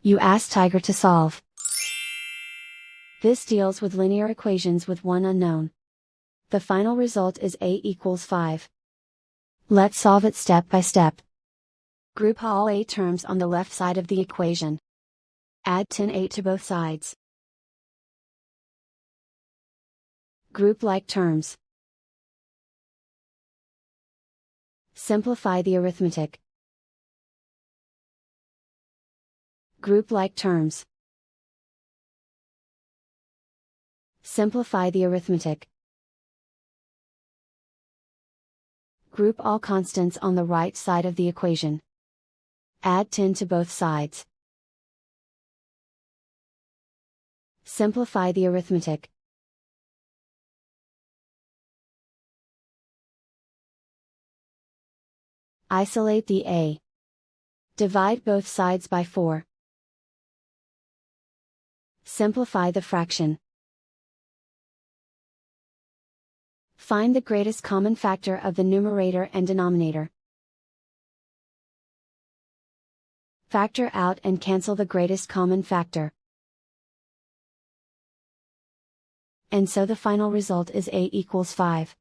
You ask Tiger to solve. This deals with linear equations with one unknown. The final result is a equals 5. Let's solve it step by step. Group all a terms on the left side of the equation. Add 10a to both sides. Group like terms. Simplify the arithmetic. Group like terms. Simplify the arithmetic. Group all constants on the right side of the equation. Add 10 to both sides. Simplify the arithmetic. Isolate the a. Divide both sides by 4. Simplify the fraction. Find the greatest common factor of the numerator and denominator. Factor out and cancel the greatest common factor. And so the final result is a equals 5.